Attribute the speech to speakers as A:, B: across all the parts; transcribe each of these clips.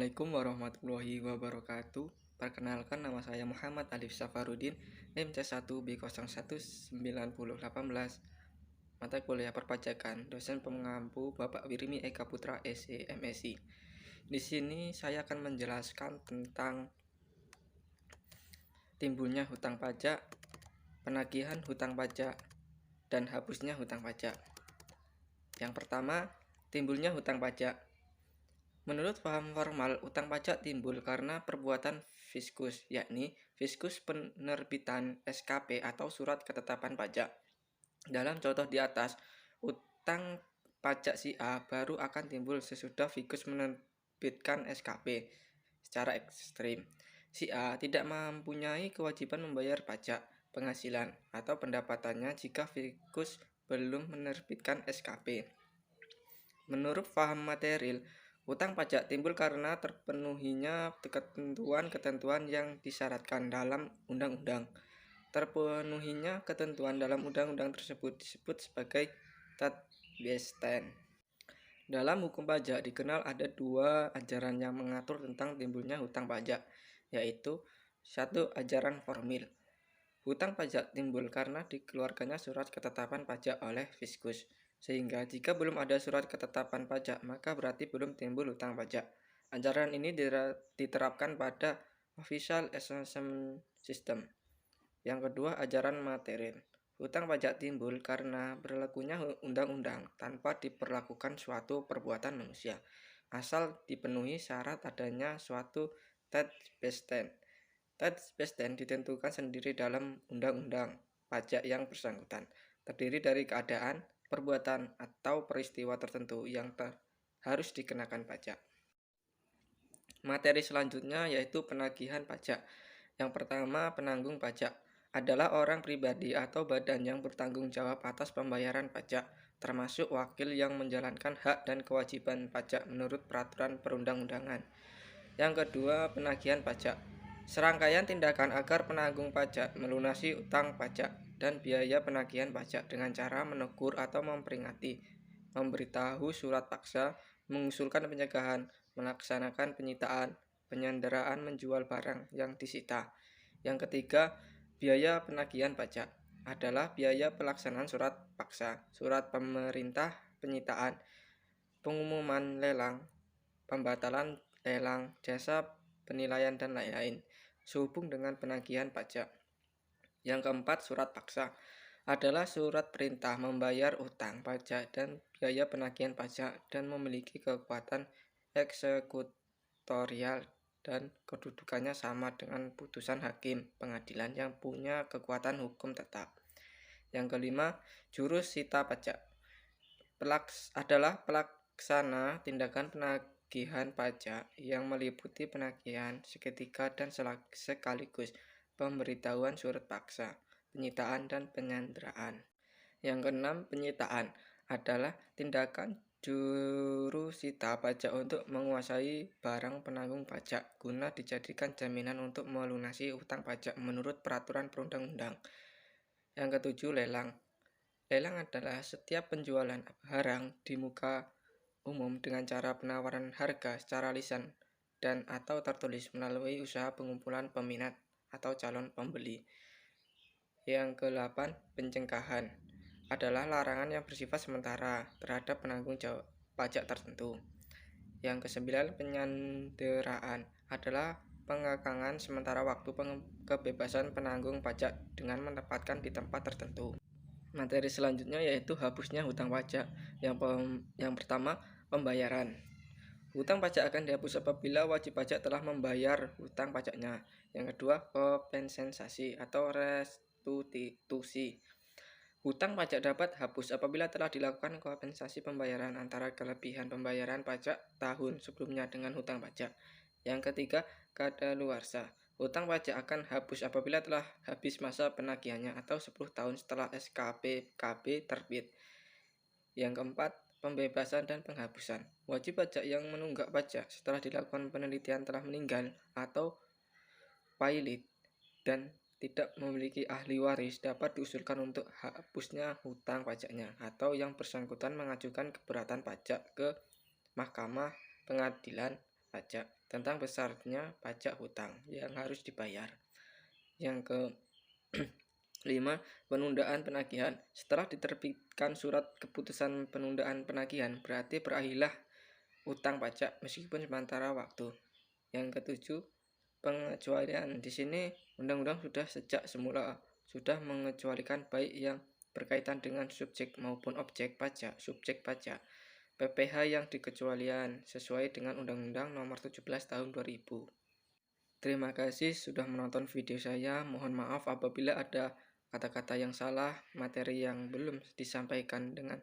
A: Assalamualaikum warahmatullahi wabarakatuh. Perkenalkan, nama saya Muhammad Alif Safarudin, MC1B019018. Mata kuliah perpajakan, dosen pengampu Bapak Wirimi Eka Putra SE MSI. Di sini saya akan menjelaskan tentang timbulnya hutang pajak, penagihan hutang pajak, dan hapusnya hutang pajak. Yang pertama, timbulnya hutang pajak. Menurut paham formal, utang pajak timbul karena perbuatan fiskus, yakni fiskus penerbitan SKP atau surat ketetapan pajak. Dalam contoh di atas, utang pajak si A baru akan timbul sesudah fiskus menerbitkan SKP. Secara ekstrim, si A tidak mempunyai kewajiban membayar pajak penghasilan atau pendapatannya jika fiskus belum menerbitkan SKP. Menurut paham material, utang pajak timbul karena terpenuhinya ketentuan-ketentuan yang disyaratkan dalam undang-undang. Terpenuhinya ketentuan dalam undang-undang tersebut disebut sebagai Tatbestand. Dalam hukum pajak dikenal ada dua ajaran yang mengatur tentang timbulnya hutang pajak, yaitu satu, ajaran formil. Hutang pajak timbul karena dikeluarkannya surat ketetapan pajak oleh fiskus. Sehingga jika belum ada surat ketetapan pajak, maka berarti belum timbul hutang pajak. Ajaran ini diterapkan pada Official Assessment System. Yang kedua, ajaran material. Hutang pajak timbul karena berlakunya undang-undang tanpa diperlakukan suatu perbuatan manusia, asal dipenuhi syarat adanya suatu Tatbestand. Tatbestand ditentukan sendiri dalam undang-undang pajak yang bersangkutan, terdiri dari keadaan, perbuatan, atau peristiwa tertentu yang harus dikenakan pajak. Materi selanjutnya yaitu penagihan pajak. Yang pertama, penanggung pajak adalah orang pribadi atau badan yang bertanggung jawab atas pembayaran pajak, termasuk wakil yang menjalankan hak dan kewajiban pajak menurut peraturan perundang-undangan. Yang kedua, penagihan pajak. Serangkaian tindakan agar penanggung pajak melunasi utang pajak dan biaya penagihan pajak dengan cara menegur atau memperingati, memberitahu surat paksa, mengusulkan pencegahan, melaksanakan penyitaan, penyanderaan menjual barang yang disita. Yang ketiga, biaya penagihan pajak adalah biaya pelaksanaan surat paksa, surat pemerintah penyitaan, pengumuman lelang, pembatalan lelang, jasa penilaian, dan lain-lain sehubung dengan penagihan pajak. Yang keempat, surat paksa adalah surat perintah membayar utang pajak dan biaya penagihan pajak dan memiliki kekuatan eksekutorial dan kedudukannya sama dengan putusan hakim pengadilan yang punya kekuatan hukum tetap. Yang kelima, jurus sita pajak adalah pelaksana tindakan penagihan pajak yang meliputi penagihan seketika dan sekaligus pemberitahuan surat paksa, penyitaan, dan penyanderaan. Yang keenam, penyitaan adalah tindakan jurusita pajak untuk menguasai barang penanggung pajak guna dijadikan jaminan untuk melunasi utang pajak menurut peraturan perundang-undang. Yang ketujuh, lelang. Lelang adalah setiap penjualan barang di muka umum dengan cara penawaran harga secara lisan dan atau tertulis melalui usaha pengumpulan peminat atau calon pembeli. Yang ke-8, pencengkahan adalah larangan yang bersifat sementara terhadap penanggung jawab pajak tertentu. Yang ke-9, penyanderaan adalah pengekangan sementara waktu kebebasan penanggung pajak dengan menempatkan di tempat tertentu. Materi selanjutnya yaitu hapusnya hutang pajak. Yang pertama, pembayaran. Hutang pajak akan dihapus apabila wajib pajak telah membayar hutang pajaknya. Yang kedua, kompensasi atau restitusi. Hutang pajak dapat hapus apabila telah dilakukan kompensasi pembayaran antara kelebihan pembayaran pajak tahun sebelumnya dengan hutang pajak. Yang ketiga, kadaluarsa. Hutang pajak akan hapus apabila telah habis masa penagihannya atau 10 tahun setelah SKP KB terbit. Yang keempat, pembebasan dan penghapusan. Wajib pajak yang menunggak pajak setelah dilakukan penelitian telah meninggal atau pailit dan tidak memiliki ahli waris dapat diusulkan untuk hapusnya hutang pajaknya atau yang bersangkutan mengajukan keberatan pajak ke Mahkamah Pengadilan pajak tentang besarnya pajak hutang yang harus dibayar. Yang ke 5. Penundaan penagihan. Setelah diterbitkan surat keputusan penundaan penagihan, berarti berakhirlah utang pajak meskipun sementara waktu. Yang ke-7, pengecualian. Di sini undang-undang sudah sejak semula sudah mengecualikan baik yang berkaitan dengan subjek maupun objek pajak, subjek pajak. PPh yang dikecualian sesuai dengan Undang-Undang Nomor 17 Tahun 2000. Terima kasih sudah menonton video saya. Mohon maaf apabila ada kata-kata yang salah, materi yang belum disampaikan dengan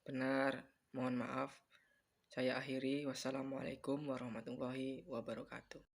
A: benar. Mohon maaf. Saya akhiri. Wassalamualaikum warahmatullahi wabarakatuh.